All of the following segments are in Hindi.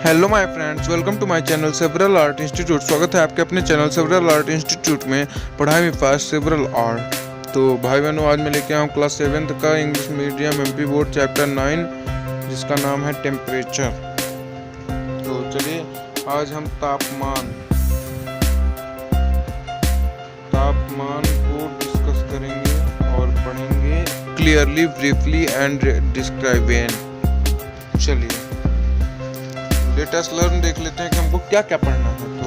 Hello my friends, welcome to my channel several art institute. स्वागत है आपके अपने चैनल सेवरल आर्ट इंस्टीट्यूट में पढ़ाई में फास्ट सेवरल आर्ट। तो भाई बहनों, आज मैं लेके आया हूँ क्लास 7th का English medium MP board chapter 9, जिसका नाम है टेम्परेचर। तो चलिए आज हम तापमान को डिस्कस करेंगे और पढ़ेंगे क्लियरली, ब्रीफली एंड डिस्क्राइबेन। चलिए लेट अस लर्न, देख लेते हैं कि हमको क्या क्या पढ़ना है। तो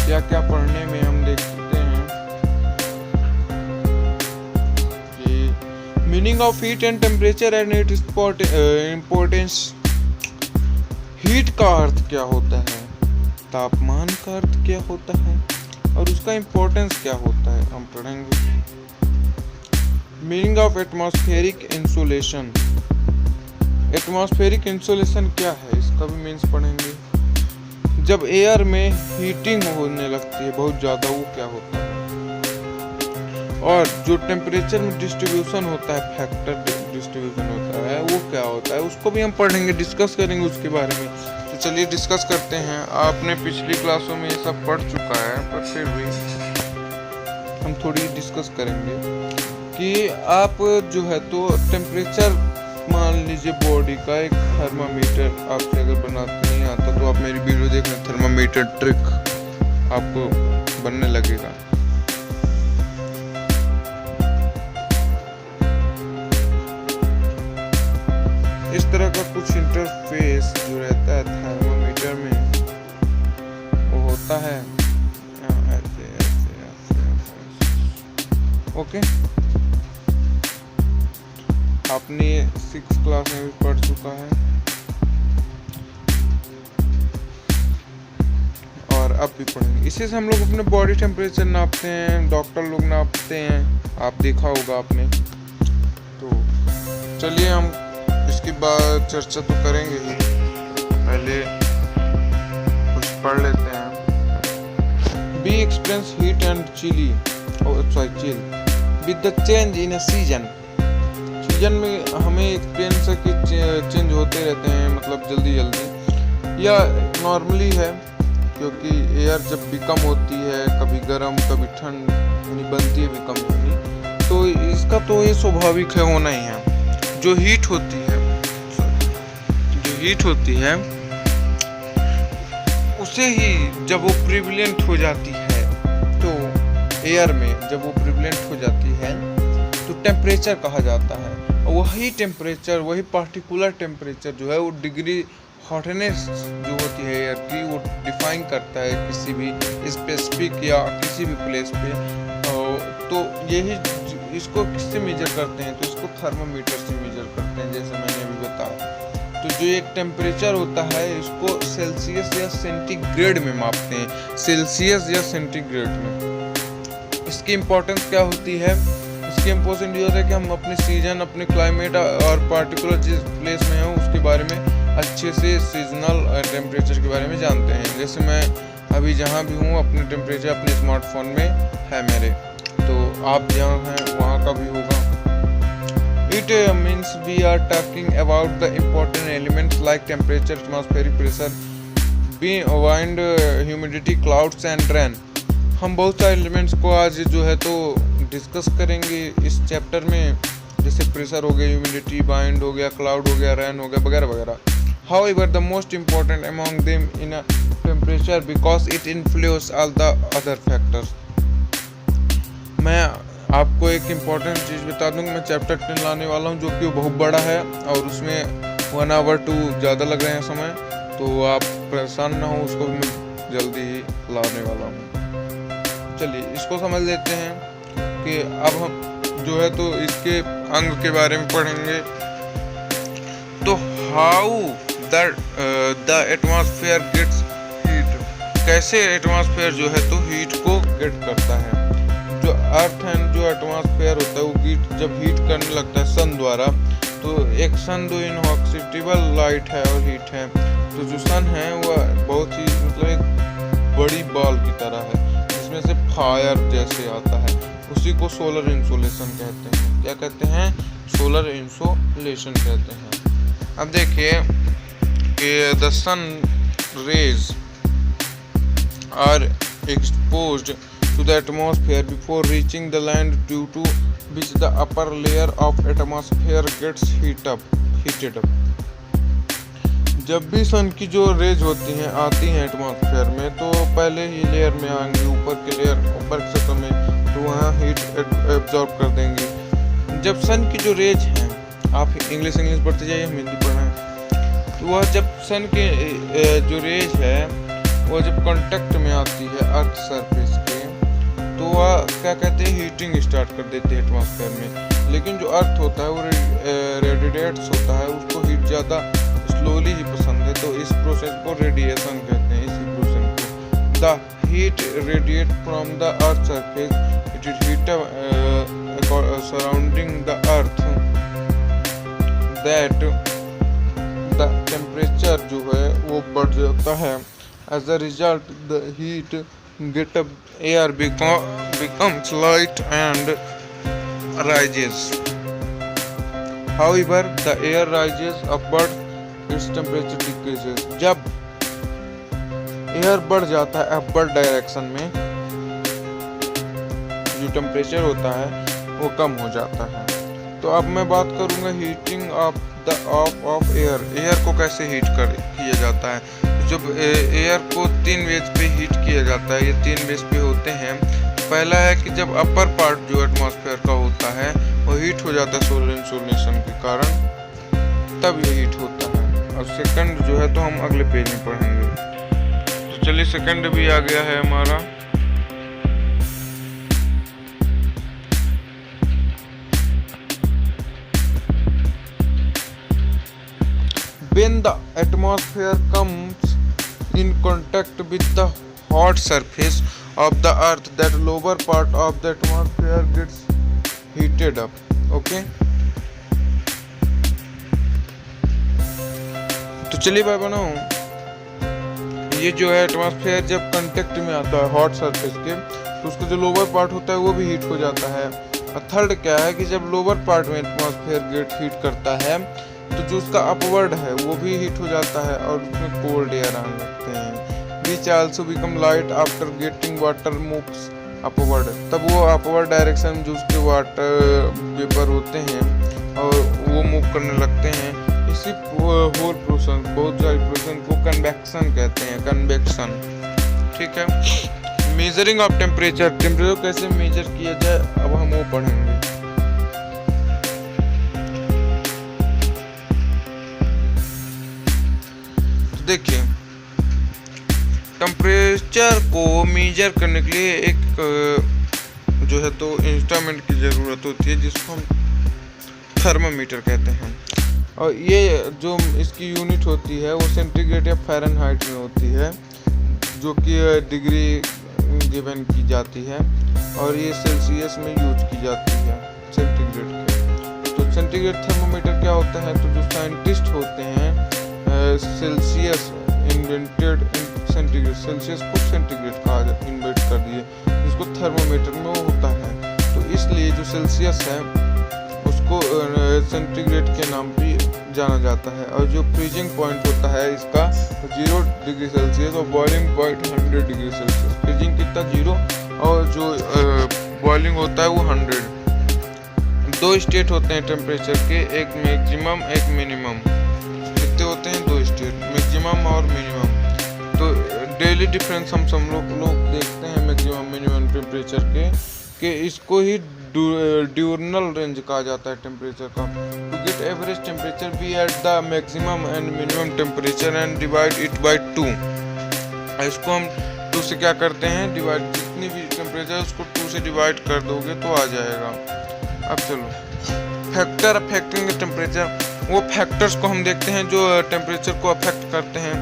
क्या क्या पढ़ने में हम देख सकते हैं कि meaning of heat and temperature and it importance. Heat का अर्थ क्या होता है, तापमान का अर्थ क्या होता है और उसका इम्पोर्टेंस क्या होता है, हम पढ़ेंगे। Meaning of atmospheric insolation. Atmospheric insolation क्या है, इसका भी मीन्स पढ़ेंगे। जब एयर में हीटिंग होने लगती है बहुत ज़्यादा, वो क्या होता है। और जो टेम्परेचर में डिस्ट्रीब्यूशन होता है, फैक्टर डिस्ट्रीब्यूशन होता है, वो क्या होता है, उसको भी हम पढ़ेंगे, डिस्कस करेंगे उसके बारे में। तो चलिए डिस्कस करते हैं। आपने पिछली क्लासों में ये सब पढ़ चुका है, पर फिर भी हम थोड़ी डिस्कस करेंगे कि आप जो है तो टेम्परेचर, मान लीजिए बॉडी का एक थर्मामीटर आपसे अगर बनाते नहीं आता तो आप मेरी वीडियो देखना, थर्मामीटर ट्रिक आपको बनने लगेगा। इस तरह का कुछ इंटरफेस जो रहता है थर्मामीटर में, वो होता है ऐसे ऐसे ऐसे। ओके, आपने 6th क्लास में भी पढ़ चुका है और अब भी पढ़ेंगे। इसी से हम लोग अपने बॉडी टेम्परेचर नापते हैं, डॉक्टर लोग नापते हैं, आप देखा होगा आपने। तो चलिए हम इसके बाद चर्चा तो करेंगे ही, पहले कुछ पढ़ लेते हैं। B experience heat and chill with the change in a season में हमें एक्सपीरियंस है कि चेंज होते रहते हैं, मतलब जल्दी जल्दी या नॉर्मली है, क्योंकि एयर जब भी कम होती है, कभी गर्म कभी ठंड बनती है, भी कम होनी, तो इसका तो ये स्वाभाविक है, होना ही है। जो हीट होती है उसे ही जब वो प्रिविलेंट हो जाती है, तो एयर में जब वो प्रिविलेंट हो जाती है तो टेम्परेचर कहा जाता है। वही टेम्परेचर, वही पार्टिकुलर टेम्परेचर जो है, वो डिग्री हॉटनेस जो होती है एयर की, वो डिफाइन करता है किसी भी स्पेसिफिक या किसी भी प्लेस पे। तो यही इसको किससे मेजर करते हैं, तो इसको थर्मामीटर से मेजर करते हैं, जैसे मैंने अभी बताया। तो जो एक टेम्परेचर होता है, इसको सेल्सियस या सेंटीग्रेड में मापते हैं, सेल्सियस या सेंटीग्रेड में। इसकी इम्पोर्टेंस क्या होती है, इसकी इम्पोर्टेंस ये होता है कि हम अपने सीजन, अपने क्लाइमेट और पार्टिकुलर जिस प्लेस में हैं उसके बारे में अच्छे से सीजनल टेम्परेचर के बारे में जानते हैं। जैसे मैं अभी जहाँ भी हूँ, अपने टेम्परेचर अपने स्मार्टफोन में है मेरे, तो आप जहाँ हैं वहाँ का भी होगा। It means we are talking about the important elements like temperature, atmospheric pressure, wind, humidity, clouds and rain। हम बहुत सारे एलिमेंट्स को आज जो है तो डिस्कस करेंगे इस चैप्टर में, जैसे प्रेशर हो गया, ह्यूमिडिटी, वाइंड हो गया, क्लाउड हो गया, रेन हो गया, वगैरह वगैरह। However, the most important among them in a temperature because it influence all the other factors। मैं आपको एक इम्पॉर्टेंट चीज़ बता दूँ, मैं चैप्टर 10 लाने वाला हूँ, जो कि बहुत बड़ा है और उसमें 1 hour 2 ज़्यादा लग रहे हैं समय, तो आप परेशान ना हो, उसको भी मैं जल्दी ही लाने वाला हूँ। चलिए इसको समझ लेते हैं कि अब हम जो है तो इसके अंग के बारे में पढ़ेंगे। तो how the atmosphere gets heat, कैसे एटमॉस्फेयर जो है तो हीट को गेट करता है। जो अर्थ है, जो एटमॉस्फेयर होता है, वो जब हीट करने लगता है सन द्वारा, तो एक सन दो इनऑक्सीडेबल लाइट है और हीट है। तो जो सन है वह बहुत ही मतलब एक बड़ी बॉल की तरह है, जिसमें से फायर जैसे आता है, उसी को सोलर इंसुलेशन कहते हैं। क्या कहते हैं? सोलर इंसुलेशन कहते हैं। अब देखिए the sun rays are exposed to the atmosphere before reaching the land, due to which the upper layer of atmosphere gets heated up. जब भी सन की जो रेज होती हैं आती हैं एटमॉस्फेयर में, तो पहले ही लेयर में आएंगी, ऊपर के लेयर ऊपर के सतह में, तो वहाँ हीट एब्जॉर्ब कर देंगी। जब सन की जो रेज हैं, आप इंग्लिश पढ़ते जाइए, हम हिंदी पढ़ें, तो वह जब सन के जो रेज है वो जब कांटेक्ट में आती है अर्थ सरफेस के, तो वह क्या कहते हैं, हीटिंग स्टार्ट कर देती है एटमॉस्फेयर में। लेकिन जो अर्थ होता है वो रेडिएट्स होता है, उसको हीट ज़्यादा स्लोली ही पसंद है, तो इस प्रोसेस को रेडिएशन कहते हैं। इसी प्रोसेस को the heat radiate from the earth surface, it is heat surrounding the earth, that the temperature जो है वो बढ़ जाता है। As a result the heat get up air becomes light and rises. However, the air rises upward, its temperature decreases. जब एयर बढ़ जाता है अपवर्ड डायरेक्शन में, जो टेम्परेचर होता है वो कम हो जाता है। तो अब मैं बात करूंगा हीटिंग ऑफ एयर को कैसे हीट किया जाता है। जब एयर को 3 वेज पे हीट किया जाता है, ये 3 वेज पे होते हैं। पहला है कि जब अपर पार्ट जो एटमॉस्फेयर का होता है वो हीट हो जाता है सोलर इंसोलेशन के कारण, तब ये हीट होता है। और सेकंड जो है तो हम अगले पेज में पढ़ेंगे। तो चलिए सेकंड भी आ गया है हमारा। When the atmosphere comes in contact with the hot surface of the earth, that lower part of the atmosphere gets heated up. Okay, तो चलिए भाई बनो, ये जो है एटमॉस्फेयर जब कांटेक्ट में आता है हॉट सरफेस के, तो उसका जो लोअर पार्ट होता है वो भी हीट हो जाता है। और थर्ड क्या है कि जब लोअर पार्ट में एटमॉस्फेयर गेट हीट करता है, तो जो उसका अपवर्ड है वो भी हीट हो जाता है और उसमें कोल्ड एयर आने लगते हैं। Beach also become light after getting water moves upward, तब वो अपवर्ड डायरेक्शन जो उसके वाटर वेपर होते हैं और वो मूव करने लगते हैं। इसी होल प्रोसेस, बहुत सारी प्रोसेस को कन्वेक्शन कहते हैं, कन्वेक्शन। ठीक है, मेजरिंग ऑफ टेम्परेचर कैसे मेजर किया जाए अब हम वो पढ़ेंगे। देखिए, टेम्परेचर को मेजर करने के लिए एक जो है तो इंस्ट्रूमेंट की ज़रूरत होती है, जिसको हम थर्मामीटर कहते हैं। और ये जो इसकी यूनिट होती है वो सेंटीग्रेड या फ़ारेनहाइट में होती है, जो कि डिग्री गिवन की जाती है, और ये सेल्सियस में यूज की जाती है सेंटीग्रेड के। तो सेंटीग्रेड थर्मामीटर क्या होता है, तो जो साइंटिस्ट होते हैं सेल्सियस इन्वेंटेड सेंटीग्रेड, सेल्सियस को सेंटीग्रेड कहा इन्वेंट कर दिए, जिसको थर्मामीटर में वो होता है। तो इसलिए जो सेल्सियस है उसको सेंटीग्रेड के नाम भी जाना जाता है। और जो फ्रीजिंग पॉइंट होता है इसका 0 डिग्री सेल्सियस और boiling point 100 degree Celsius. Freezing कितना 0 और जो बॉइलिंग होता है वो 100। 2 स्टेट होते हैं टेम्परेचर के, एक मैक्सिमम एक मिनिमम। कितने होते हैं? 2 स्टेट, मैक्सिमम और मिनिमम। तो डेली डिफरेंस हम सब लोग देखते हैं मैक्सिमम मिनिमम टेम्परेचर के इसको ही ड्यूरनल रेंज कहा जाता है टेम्परेचर का। To get average temperature we add the maximum and minimum temperature and divide it by 2। इसको हम 2 से क्या करते हैं डिवाइड, जितनी भी टेम्परेचर उसको 2 से डिवाइड कर दोगे तो आ जाएगा। अब चलो फैक्टर अफेक्टिंग टेम्परेचर, वो फैक्टर्स को हम देखते हैं जो टेम्परेचर को अफेक्ट करते हैं।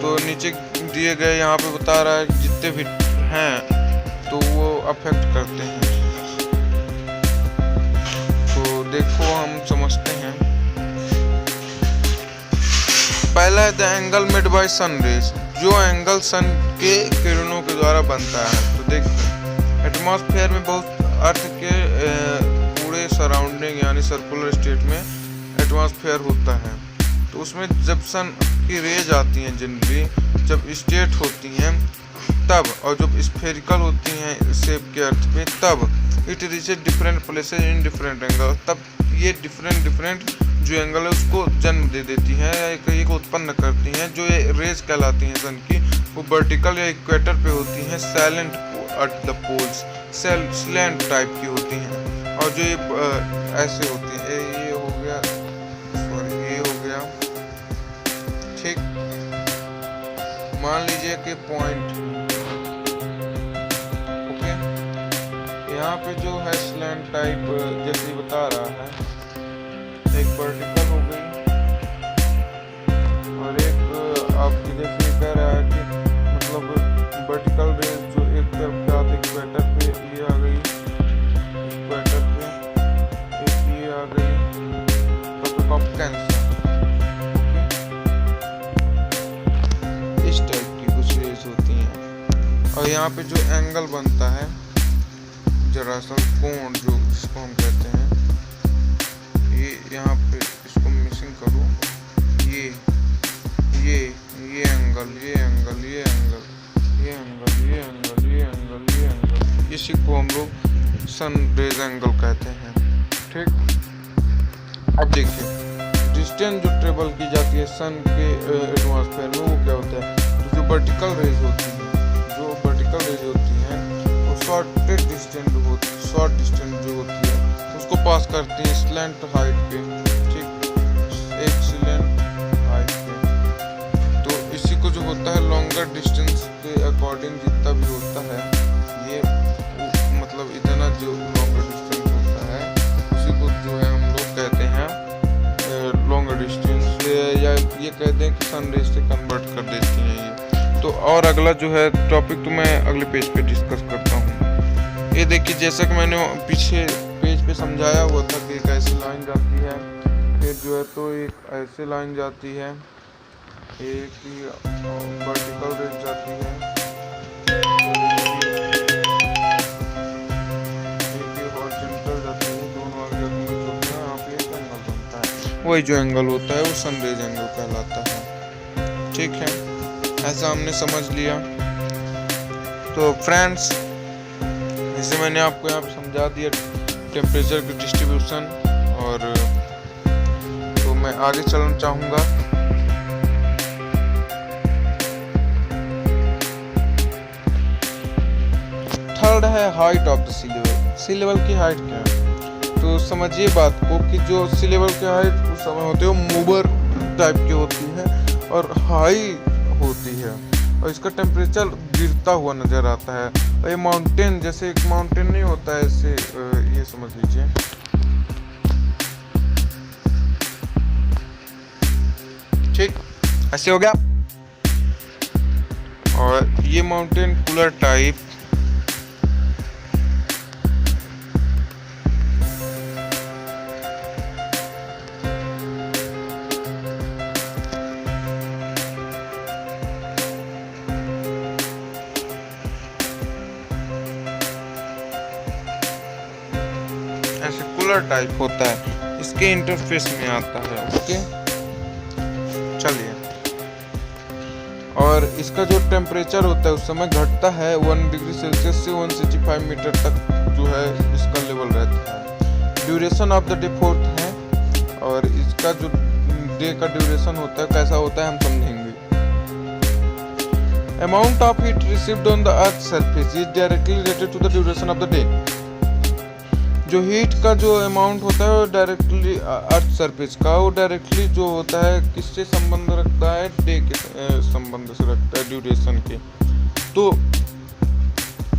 तो नीचे दिए गए यहाँ पे बता रहा है जितने भी हैं तो वो अफेक्ट करते हैं। तो देखो हम समझते हैं। पहला है the angle made by sun rays, जो एंगल सन के किरणों के द्वारा बनता है। तो देखो एटमॉस्फेयर में बहुत अर्थ के पूरे सराउंडिंग यानी सर्कुलर स्टेट में एटमॉस्फेयर होता है। तो उसमें जब सन की रेज आती हैं जनरली, जब स्ट्रेट होती हैं तब, और जब स्फेरिकल होती हैं शेप के अर्थ पे तब, it reaches different places in different angle, तब ये डिफरेंट जो एंगल है उसको जन्म दे देती हैं या एक उत्पन्न करती हैं। जो ये रेज कहलाती हैं सन की, वो वर्टिकल या इक्वेटर पे होती हैं, silent at the poles, slant type की होती हैं। और जो ये ऐसे होती हैं, ये हो गया, सॉरी ये हो गया, ठीक। मान लीजिए कि पॉइंट, ओके, यहाँ पे जो है स्लैंट टाइप जैसे बता रहा है, एक वर्टिकल हो गई और एक आपकी जैसे कह रहा है कि मतलब वर्टिकल रेज जो एक तरफ पे आती इक्वेटर पे, ये आ गई इक्वेटर पे, एक ये आ गई टॉपिक ऑफ कैंसर, इस टाइप की कुछ रेज होती हैं। और यहाँ पे जो एंगल बनता है, जरा सा कोण जो जिसको हम कहते हैं, ये यहाँ पे इसको मिसिंग करूँ, ये एंगल, ये एंगल, ये एंगल, ये एंगल, ये एंगल, ये एंगल, ये एंगल, इसी को हम लोग सन रेज एंगल कहते हैं, ठीक। अब देखिए डिस्टेंस जो ट्रेवल की जाती है सन के एटमॉस्फेयर में, वो क्या होता है, तो जो वर्टिकल रेज होती हैं, वो शॉर्ट डिस्टेंस जो होती है उसको पास करती हैं स्लैंट हाइट पे, ठीक, एक स्लैंट हाइट पे। तो इसी को जो होता है लॉन्गर डिस्टेंस के अकॉर्डिंग जितना भी होता है, ये मतलब इतना जो लॉन्गर डिस्टेंस होता है उसी को जो है हम लोग कहते हैं लॉन्गर डिस्टेंस, या ये कहते हैं कि सन रेज से कन्वर्ट कर देती हैं ये। तो और अगला जो है टॉपिक तो मैं अगले पेज पे डिस्कस करता हूँ। ये देखिए जैसा कि मैंने पीछे पेज पे समझाया हुआ था कि एक ऐसी लाइन जाती है, फिर जो है तो एक ऐसे लाइन जाती है, एक वर्टिकल रेज जाती है, एक हॉरिजॉन्टल जाती है, दोनों आगे मिक्स होते हैं, यहाँ पे एक एंगल बनता है, वही जो एंगल होता है वो सन रेज एंगल कहलाता है, ठीक है। ऐसा हमने समझ लिया। तो फ्रेंड्स, जैसे मैंने आपको यहाँ पे समझा दिया टेम्परेचर की डिस्ट्रीब्यूशन, और तो मैं आगे चलना चाहूँगा। थर्ड है height of the sea level. Sea level की हाइट क्या है, तो समझिए बात को कि जो सी लेवल की हाइट उस समय होती है वो मूवर टाइप की होती है और हाई होती है, और इसका टेम्परेचर गिरता हुआ नजर आता है। और ये माउंटेन, जैसे एक माउंटेन नहीं होता है ऐसे, ये समझ लीजिए, ठीक, ऐसे हो गया। और ये माउंटेन कूलर टाइप ऐसे कूलर टाइप होता है, इसके इंटरफेस में आता है, ओके। चलिए, और इसका जो टेम्परेचर होता है उस समय घटता है 1 डिग्री सेल्सियस से 165 मीटर तक जो है इसका लेवल रहता है। Duration of the day 4th है, और इसका जो डे का ड्यूरेशन होता है कैसा होता है हम समझेंगे। Amount of heat received on the earth surface is directly related to the duration of the day. जो हीट का जो अमाउंट होता है वो डायरेक्टली अर्थ सरफेस का, वो डायरेक्टली जो होता है किससे संबंध रखता है, डे के संबंध से रखता है, ड्यूरेशन के। तो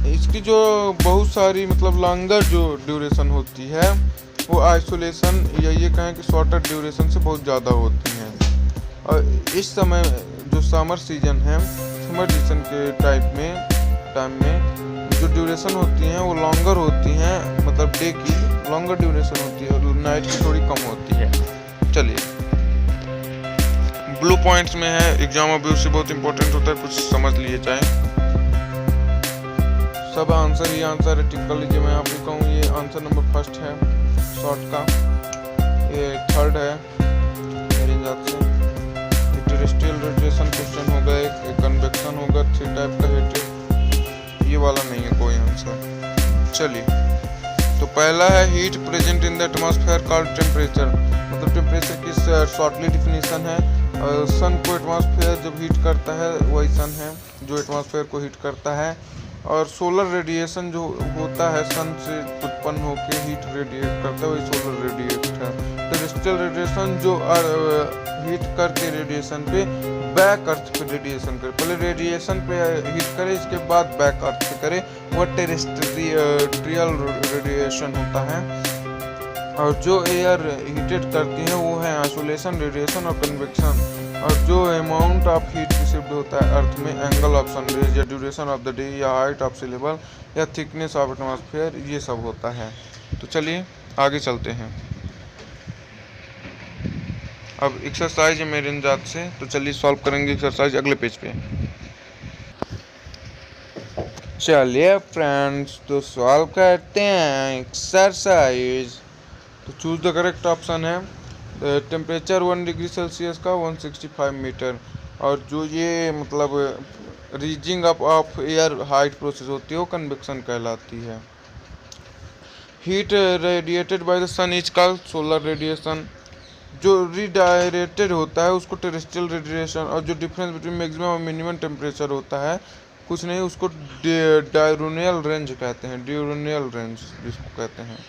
इसकी जो बहुत सारी मतलब लॉन्गर जो ड्यूरेशन होती है वो आइसोलेशन या ये कहें कि शॉर्टर ड्यूरेशन से बहुत ज़्यादा होती हैं। और इस समय जो समर सीजन है, समर सीजन के टाइम में जो ड्यूरेशन होती हैं वो लॉन्गर होती हैं, मतलब डे की लॉन्गर ड्यूरेशन होती है और नाइट की थोड़ी कम होती है। चलिए, ब्लू पॉइंट्स में है, एग्जाम ऑब्जेक्टिव से बहुत इंपॉर्टेंट होता है, कुछ समझ लिए चाहे। सब आंसर ही आंसर है, टिक कर लीजिए। मैं आप लिखा हूँ, ये आंसर नंबर 1 है शॉर्ट का, ये 3rd है मेरे हिसाब से। टेरेस्ट्रियल रेडिएशन क्वेश्चन होगा, एक कन्वेक्शन होगा, 3 टाइप का हीट, ये वाला नहीं है कोई आंसर। चलिए, तो पहला है heat present in the atmosphere called temperature, मतलब टेम्परेचर की शॉर्टली डिफिनीशन है। सन को एटमॉस्फेयर जब हीट करता है वही सन है जो एटमॉस्फेयर को हीट करता है। और सोलर रेडिएशन जो होता है सन से उत्पन्न होकर हीट रेडिएट करता है वही सोलर रेडिएट है। टेरेस्ट्रियल रेडिएशन जो हीट करके रेडिएशन पे बैक अर्थ पे रेडिएशन करे, पहले रेडिएशन पे हीट करे इसके बाद बैक अर्थ पे करे, वह टेरेस्ट्रियल रेडिएशन होता है। और जो एयर हीटेड करती है वो है आइसोलेशन, रेडिएशन और कन्वेक्शन। और जो अमाउंट ऑफ हीट रिसीव्ड होता है अर्थ में, एंगल ऑफ सनरेज या ड्यूरेशन ऑफ द डे या हाइट ऑफ सी लेवल या थिकनेस ऑफ एटमॉस्फेयर, ये सब होता है। तो चलिए आगे चलते हैं। अब एक्सरसाइज है मेरे अंदाज से, तो चलिए सॉल्व करेंगे एक्सरसाइज अगले पेज पे। चलिए फ्रेंड्स, तो सॉल्व करते हैं एक्सरसाइज। तो चूज द करेक्ट ऑप्शन है टेम्परेचर 1 डिग्री सेल्सियस का 165 मीटर। और जो ये मतलब rising up of air height process होती है वो कन्वेक्शन कहलाती है। Heat radiated by the sun is called solar radiation. जो रीडायरेक्टेड होता है उसको टेरेस्ट्रियल रेडिएशन। और जो डिफरेंस बिटवीन मैक्सिमम और मिनिमम टेम्परेचर होता है कुछ नहीं, उसको डायरोनियल रेंज कहते हैं, डायरोनियल रेंज जिसको कहते हैं।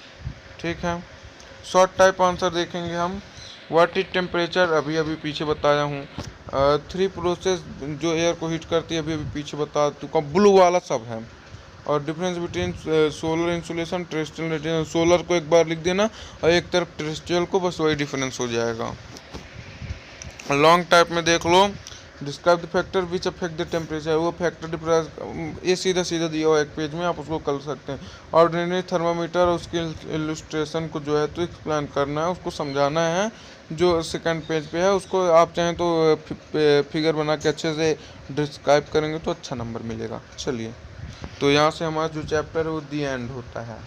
ठीक है, शॉर्ट टाइप आंसर देखेंगे हम। व्हाट इज टेम्परेचर, अभी अभी पीछे बताया हूँ। 3 प्रोसेस जो एयर को हीट करती है अभी अभी पीछे बता चुका हूँ, ब्लू वाला सब है। और difference between solar insulation terrestrial radiation, solar को एक बार लिख देना और एक तरफ टेरेस्ट्रियल को, बस वही डिफरेंस हो जाएगा। लॉन्ग टाइप में देख लो, describe the factor which affect the temperature, वो फैक्टर डिफरेंस ये सीधा सीधा दिया हुआ एक पेज में, आप उसको कर सकते हैं। ऑर्डिनरी थर्मामीटर उसकी इलस्ट्रेशन को जो है तो एक्सप्लेन करना है, उसको समझाना है। जो सेकंड पेज पे है उसको आप चाहें तो फिगर बना के अच्छे से डिस्क्राइब करेंगे तो अच्छा नंबर मिलेगा। चलिए, तो यहाँ से हमारा जो चैप्टर है वो दी एंड होता है।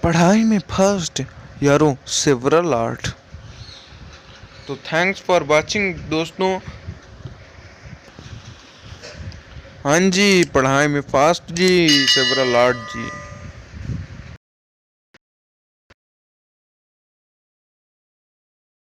पढ़ाई में फर्स्ट यारों सेवरल आर्ट। तो थैंक्स फॉर वाचिंग दोस्तों। हाँ जी, पढ़ाई में फास्ट जी, सेवरल आर्ट जी।